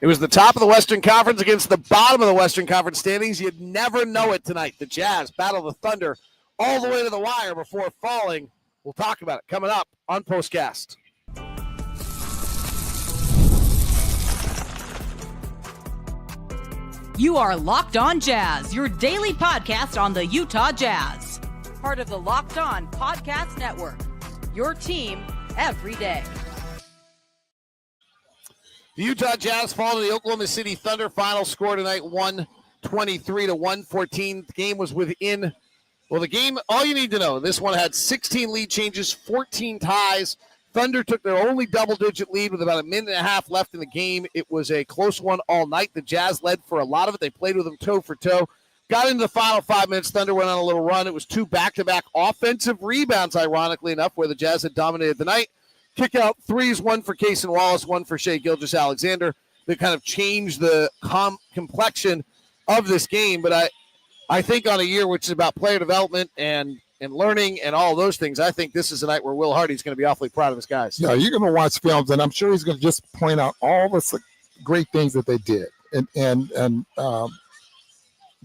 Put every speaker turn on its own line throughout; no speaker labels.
It was the top of the Western Conference against the bottom of the Western Conference standings. You'd never know it tonight. The Jazz battle the Thunder all the way to the wire before falling. We'll talk about it coming up on Postcast.
You are Locked On Jazz, your daily podcast on the Utah Jazz. Part of the Locked On Podcast Network, your team every day.
The Utah Jazz fall to the Oklahoma City Thunder. Final score tonight, 123-114. The game was within, the game, all you need to know, this one had 16 lead changes, 14 ties. Thunder took their only double-digit lead with about a minute and a half left in the game. It was a close one all night. The Jazz led for a lot of it. They played with them toe for toe. Got into the final 5 minutes. Thunder went on a little run. It was 2 back-to-back offensive rebounds, ironically enough, where the Jazz had dominated the night. Kick out threes, one for Cason Wallace, one for Shai Gilgeous-Alexander. They kind of changed the complexion of this game. But I think on a year which is about player development and learning and all those things, I think this is a night where Will Hardy's going to be awfully proud of his guys.
Yeah, you're going to watch films, and I'm sure he's going to just point out all the great things that they did. And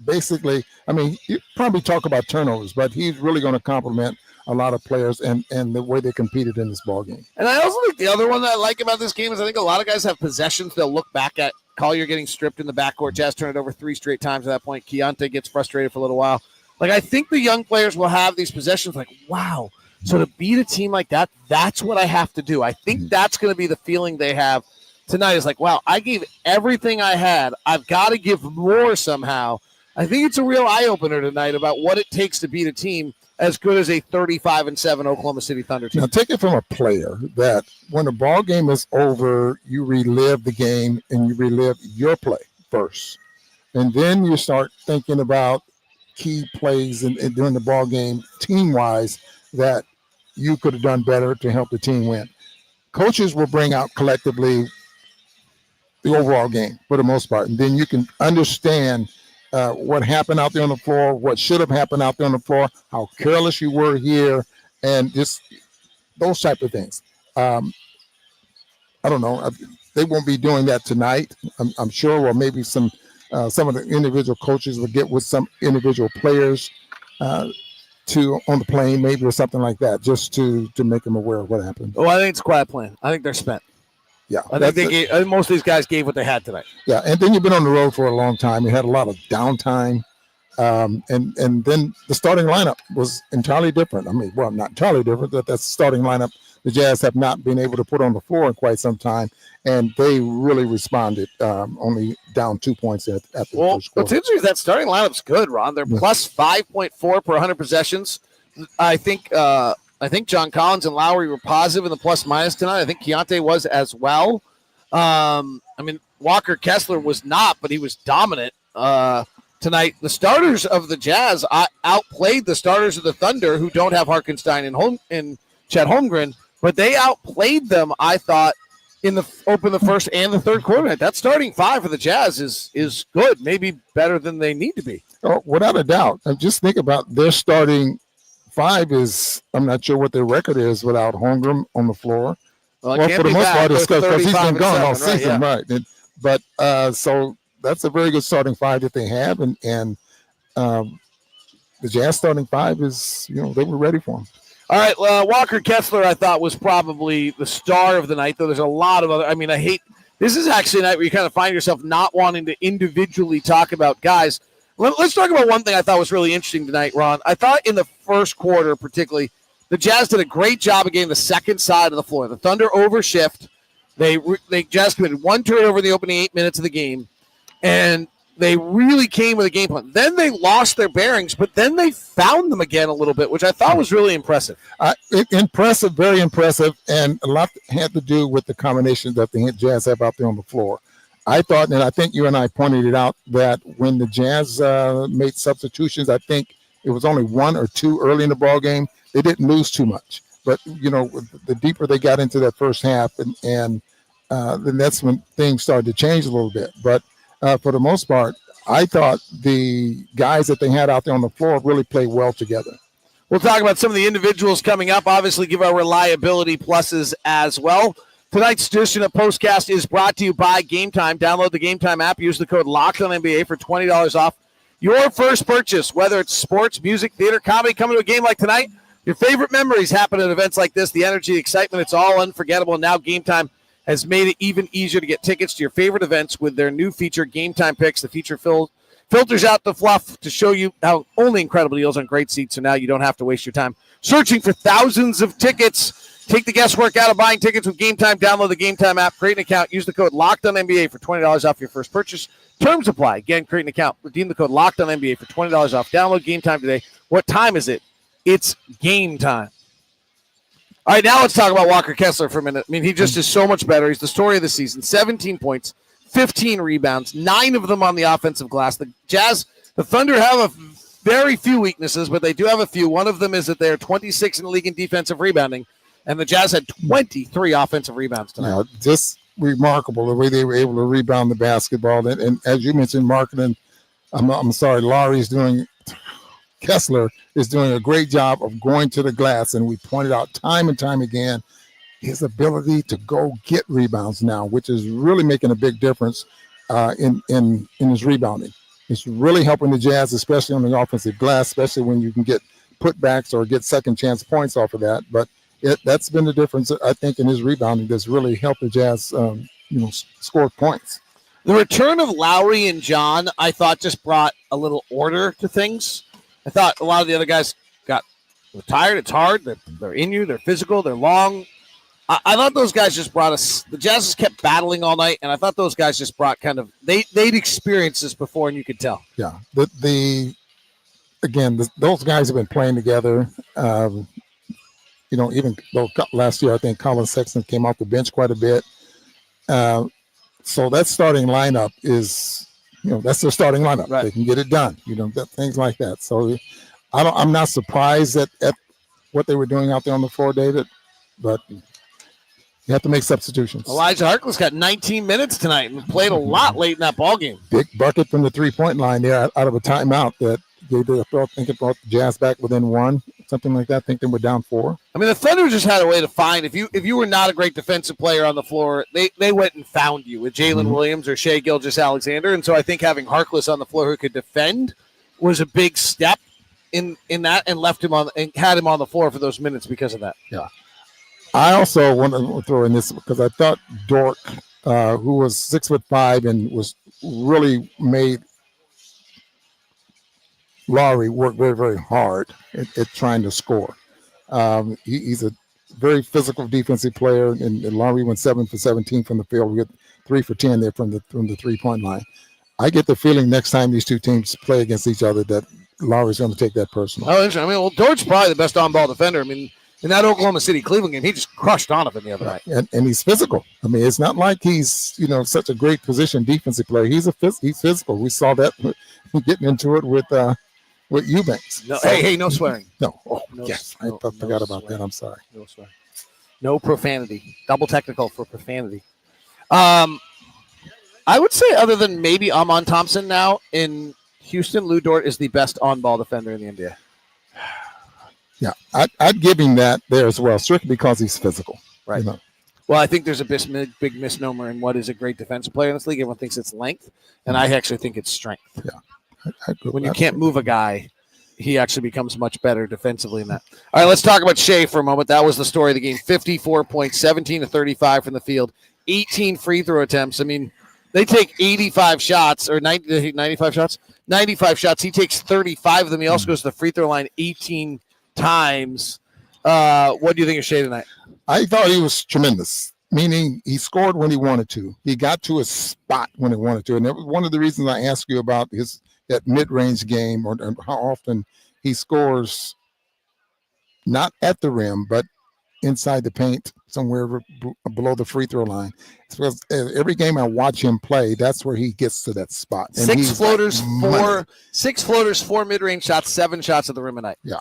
basically, I mean, you probably talk about turnovers, but he's really going to compliment a lot of players and the way they competed in this ball game.
And I also think the other one that I like about this game is I think a lot of guys have possessions they'll look back at. Collier getting stripped in the backcourt. Jazz turned it over 3 straight times at that point. Keyonte gets frustrated for a little while. Like, I think the young players will have these possessions like, wow, so to beat a team like that, that's what I have to do. I think that's going to be the feeling they have tonight is like, wow, I gave everything I had. I've got to give more somehow. I think it's a real eye-opener tonight about what it takes to beat a team as good as a 35-7 Oklahoma City Thunder team.
Now, take it from a player that when the ball game is over, you relive the game and you relive your play first. And then you start thinking about key plays during the ball game, team-wise, that you could have done better to help the team win. Coaches will bring out collectively the overall game for the most part, and then you can understand what happened out there on the floor, what should have happened out there on the floor, how careless you were here, and just those type of things. I don't know. They won't be doing that tonight, I'm sure, or maybe some of the individual coaches will get with some individual players on the plane, maybe, or something like that, just to make them aware of what happened.
Oh, I think it's a quiet plan. I think they're spent.
Yeah,
I think most of these guys gave what they had tonight.
Yeah, and then you've been on the road for a long time. You had a lot of downtime, and then the starting lineup was entirely different. I mean, well, not entirely different, but that's the starting lineup the Jazz have not been able to put on the floor in quite some time, and they really responded, only down 2 points at the first quarter.
What's interesting is that starting lineup's good, Ron. They're plus 5.4 per 100 possessions. I think John Collins and Lauri were positive in the plus-minus tonight. I think Keyonte was as well. I mean, Walker Kessler was not, but he was dominant tonight. The starters of the Jazz outplayed the starters of the Thunder, who don't have Harkenstein and Chet Holmgren, but they outplayed them, I thought, in the first and the third quarter. That starting 5 for the Jazz is good, maybe better than they need to be.
Oh, without a doubt. And just think about their starting 5 is, I'm not sure what their record is without Holmgren on the floor.
Well, for the
most part, it's because he's been gone all
7,
season,
right?
And, but so that's a very good starting 5 that they have, and the Jazz starting 5 is, they were ready for him.
All right, Walker Kessler, I thought, was probably the star of the night, though there's a lot of other. I mean, this is actually a night where you kind of find yourself not wanting to individually talk about guys. Let's talk about one thing I thought was really interesting tonight, Ron. I thought in the first quarter, particularly, the Jazz did a great job of getting the second side of the floor. The Thunder overshift. They Jazz committed 1 turnover in the opening 8 minutes of the game, and they really came with a game plan. Then they lost their bearings, but then they found them again a little bit, which I thought was really impressive.
Impressive, very impressive, and a lot had to do with the combinations that the Jazz have out there on the floor. I thought, and I think you and I pointed it out, that when the Jazz made substitutions, I think it was only 1 or 2 early in the ball game. They didn't lose too much. But, the deeper they got into that first half, and then that's when things started to change a little bit. But for the most part, I thought the guys that they had out there on the floor really played well together.
We'll talk about some of the individuals coming up, obviously give our reliability pluses as well. Tonight's edition of Postcast is brought to you by Game Time. Download the Game Time app. Use the code LOCKEDONNBA for $20 off your first purchase. Whether it's sports, music, theater, comedy, coming to a game like tonight, your favorite memories happen at events like this. The energy, the excitement, it's all unforgettable. And now Game Time has made it even easier to get tickets to your favorite events with their new feature, Game Time Picks. The feature filters out the fluff to show you how only incredible deals on great seats, so now you don't have to waste your time searching for thousands of tickets. Take the guesswork out of buying tickets with Game Time. Download the Game Time app, create an account, use the code LOCKEDONNBA for $20 off your first purchase. Terms apply. Again, create an account, redeem the code LOCKEDONNBA for $20 off. Download Game Time today. What time is it? It's game time. All right, now let's talk about Walker Kessler for a minute. I mean, he just is so much better. He's the story of the season. 17 points, 15 rebounds, 9 of them on the offensive glass. The Jazz, the Thunder have very few weaknesses, but they do have a few. One of them is that they're 26 in the league in defensive rebounding. And the Jazz had 23 offensive rebounds tonight.
Yeah, just remarkable the way they were able to rebound the basketball. And as you mentioned, Markkanen, Kessler is doing a great job of going to the glass. And we pointed out time and time again his ability to go get rebounds now, which is really making a big difference in his rebounding. It's really helping the Jazz, especially on the offensive glass, especially when you can get putbacks or get second chance points off of that. But that's been the difference, I think, in his rebounding that's really helped the Jazz, score points.
The return of Lauri and John, I thought, just brought a little order to things. I thought a lot of the other guys got tired. It's hard. They're in you. They're physical. They're long. I thought those guys just brought us. The Jazz just kept battling all night, and I thought those guys just brought they'd experienced this before, and you could tell.
Yeah. Those guys have been playing together. Even though last year I think Colin Sexton came off the bench quite a bit. So that starting lineup is, that's their starting lineup. Right. They can get it done. Things like that. So I'm not surprised at what they were doing out there on the floor, David, but you have to make substitutions.
Elijah Harkless got 19 minutes tonight and played a lot late in that ball game.
Big bucket from the 3-point line there out of a timeout that they did. I think it brought the Jazz back within 1, something like that. I think they were down 4.
I mean, the Thunder just had a way to find if you were not a great defensive player on the floor, they went and found you with Jalen Williams or Shai Gilgeous-Alexander. And so I think having Harkless on the floor who could defend was a big step in that, and left him on and had him on the floor for those minutes because of that.
Yeah. I also want to throw in this because I thought Dort, who was 6'5" and was really made Lauri work very, very hard at trying to score. He's a very physical defensive player, and Lauri went 7 for 17 from the field. We got 3 for 10 there from the 3-point line. I get the feeling next time these two teams play against each other that Lauri's going to take that personal.
Oh, interesting. I mean, Dort's probably the best on-ball defender. I mean, in that Oklahoma City Cleveland game, he just crushed Donovan the other night.
And he's physical. I mean, it's not like he's such a great position defensive player. He's physical. We saw that getting into it with Eubanks.
No, hey, no swearing.
No. Oh, no, yes. I forgot about that. I'm sorry.
No swearing. No profanity. Double technical for profanity. I would say, other than maybe Amon Thompson now in Houston, Lou Dort is the best on-ball defender in the NBA.
Yeah, I'd give him that there as well, strictly because he's physical.
Right. Well, I think there's a big misnomer in what is a great defensive player in this league. Everyone thinks it's length, and I actually think it's strength.
Yeah.
When you can't move a guy, he actually becomes much better defensively in that. All right, let's talk about Shai for a moment. That was the story of the game. 54 points, 17 to 35 from the field, 18 free throw attempts. I mean, they take 85 shots or 95 shots. 95 shots. He takes 35 of them. He also goes to the free throw line 18 times. What do you think of Shai tonight?
I thought he was tremendous, meaning he scored when he wanted to. He got to a spot when he wanted to. And that was one of the reasons I asked you about that mid-range game or how often he scores not at the rim, but inside the paint, somewhere below the free throw line. It's because every game I watch him play, that's where he gets to that spot. And
6 floaters, 4 mid-range shots, 7 shots at the rim a night.
Yeah.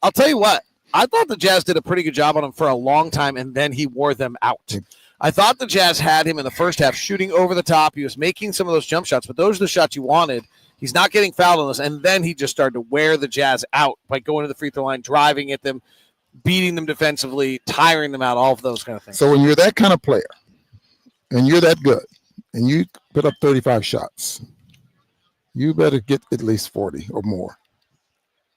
I'll tell you what, I thought the Jazz did a pretty good job on him for a long time, and then he wore them out. I thought the Jazz had him in the first half shooting over the top. He was making some of those jump shots, but those are the shots you wanted. He's not getting fouled on those, and then he just started to wear the Jazz out by going to the free throw line, driving at them. beating them defensively, tiring them out, all of those kind of things.
So when you're that kind of player and you're that good and you put up 35 shots, you better get at least 40 or more.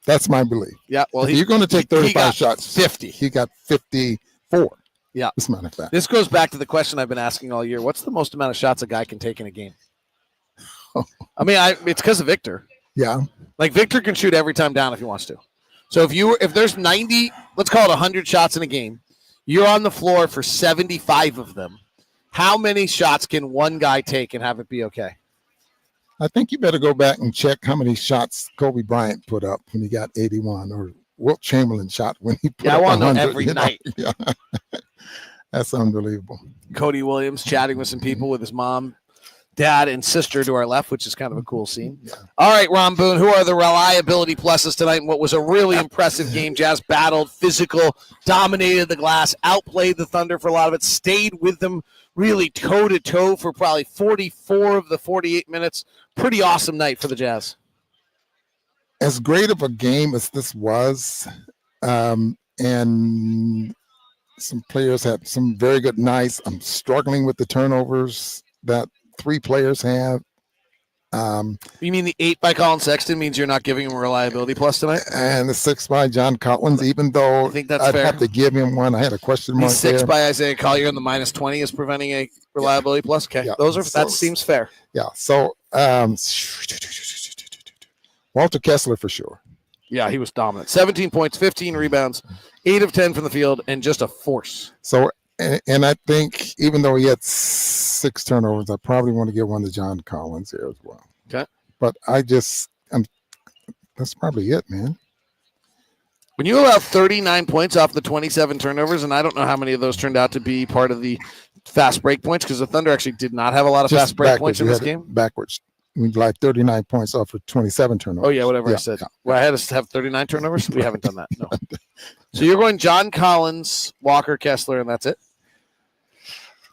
That's my belief.
Yeah, well,
if you're going to take 35 shots.
50.
He got 54.
Yeah.
As a matter of fact.
This goes back to the question I've been asking all year. What's the most amount of shots a guy can take in a game? I mean, it's because of Victor.
Yeah.
Like, Victor can shoot every time down if he wants to. So if there's 90, let's call it 100 shots in a game, you're on the floor for 75 of them. How many shots can one guy take and have it be okay?
I think you better go back and check how many shots Kobe Bryant put up when he got 81, or Wilt Chamberlain shot when he put up 100.
I want to know every night.
Yeah. That's unbelievable.
Cody Williams chatting with some people with his mom, dad, and sister to our left, which is kind of a cool scene. Yeah. All right, Ron Boone, who are the reliability pluses tonight in what was a really impressive game? Jazz battled, physical, dominated the glass, outplayed the Thunder for a lot of it, stayed with them really toe-to-toe for probably 44 of the 48 minutes. Pretty awesome night for the Jazz.
As great of a game as this was, and some players had some very good nights. I'm struggling with the turnovers that 3 players have.
You mean the 8 by Colin Sexton means you're not giving him a reliability plus tonight?
And the 6 by John Collins, even though
I think that's
I'd
fair.
have to give him one. I had a question mark
The 6
there.
by Isaiah Collier and the -20 is preventing a reliability plus? Okay,
Yeah.
that seems fair.
Yeah, so Walker Kessler for sure.
Yeah, he was dominant. 17 points, 15 rebounds, 8 of 10 from the field, and just a force.
So, and I think even though he had 6 turnovers, I probably want to give one to John Collins here as well.
Okay.
But that's probably it, man.
When you allow 39 points off the 27 turnovers, and I don't know how many of those turned out to be part of the fast break points, because the Thunder actually did not have a lot of fast break points in this game.
Backwards. We like 39 points off of 27 turnovers.
Oh, yeah, whatever I said. Yeah. Well, I had us have 39 turnovers? We haven't done that, no. So you're going John Collins, Walker Kessler, and that's it?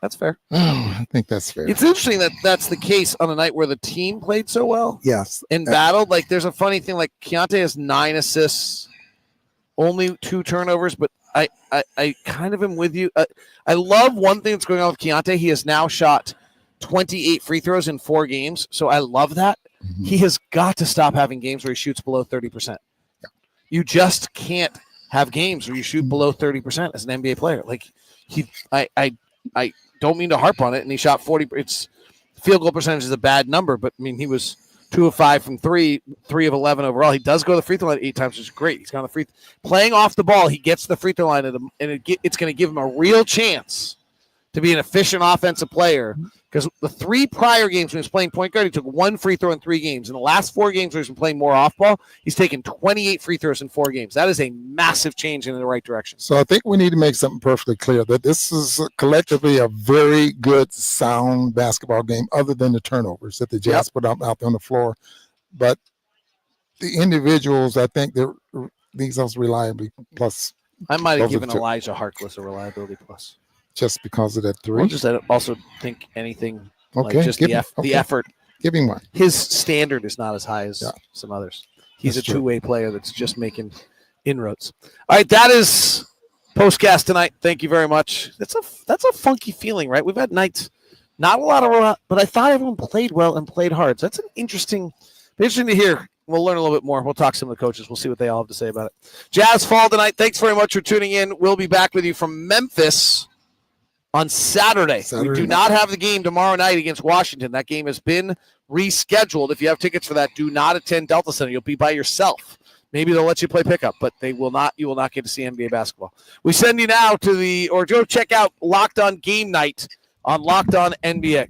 That's fair.
Oh, I think that's fair.
It's interesting that that's the case on a night where the team played so well.
Yes.
And battled. Like, there's a funny thing. Like, Keyonte has 9 assists, only 2 turnovers, but I kind of am with you. I love one thing that's going on with Keyonte. He has now shot 28 free throws in 4 games, so I love that. Mm-hmm. He has got to stop having games where he shoots below 30%. Yeah. You just can't have games where you shoot below 30% as an NBA player. Like, I don't mean to harp on it, and he shot 40. It's field goal percentage is a bad number, but I mean, he was 2 of 5 from 3, 3 of 11 overall. He does go to the free throw line 8 times, which is great. He's gone the playing off the ball. He gets the free throw line, and it's going to give him a real chance to be an efficient offensive player. Because the 3 prior games when he was playing point guard, he took 1 free throw in 3 games. In the last 4 games where he's been playing more off ball, he's taken 28 free throws in 4 games. That is a massive change in the right direction.
So I think we need to make something perfectly clear that this is collectively a very good, sound basketball game, other than the turnovers that the Jazz put out there on the floor. But the individuals, I think these are reliably plus.
I might have given Elijah Harkless a reliability plus.
Just because of that 3?
I also think anything like just the effort.
Give him one.
His standard is not as high as some others. He's a two-way player that's just making inroads. All right, that is POSTCAST tonight. Thank you very much. That's a funky feeling, right? We've had nights, not a lot of, but I thought everyone played well and played hard. So that's interesting to hear. We'll learn a little bit more. We'll talk to some of the coaches. We'll see what they all have to say about it. Jazz fall tonight. Thanks very much for tuning in. We'll be back with you from Memphis on Saturday. We do not have the game tomorrow night against Washington. That game has been rescheduled. If you have tickets for that, do not attend Delta Center. You'll be by yourself. Maybe they'll let you play pickup, but you will not get to see NBA basketball. We send you now go check out Locked On Game Night on Locked On NBA.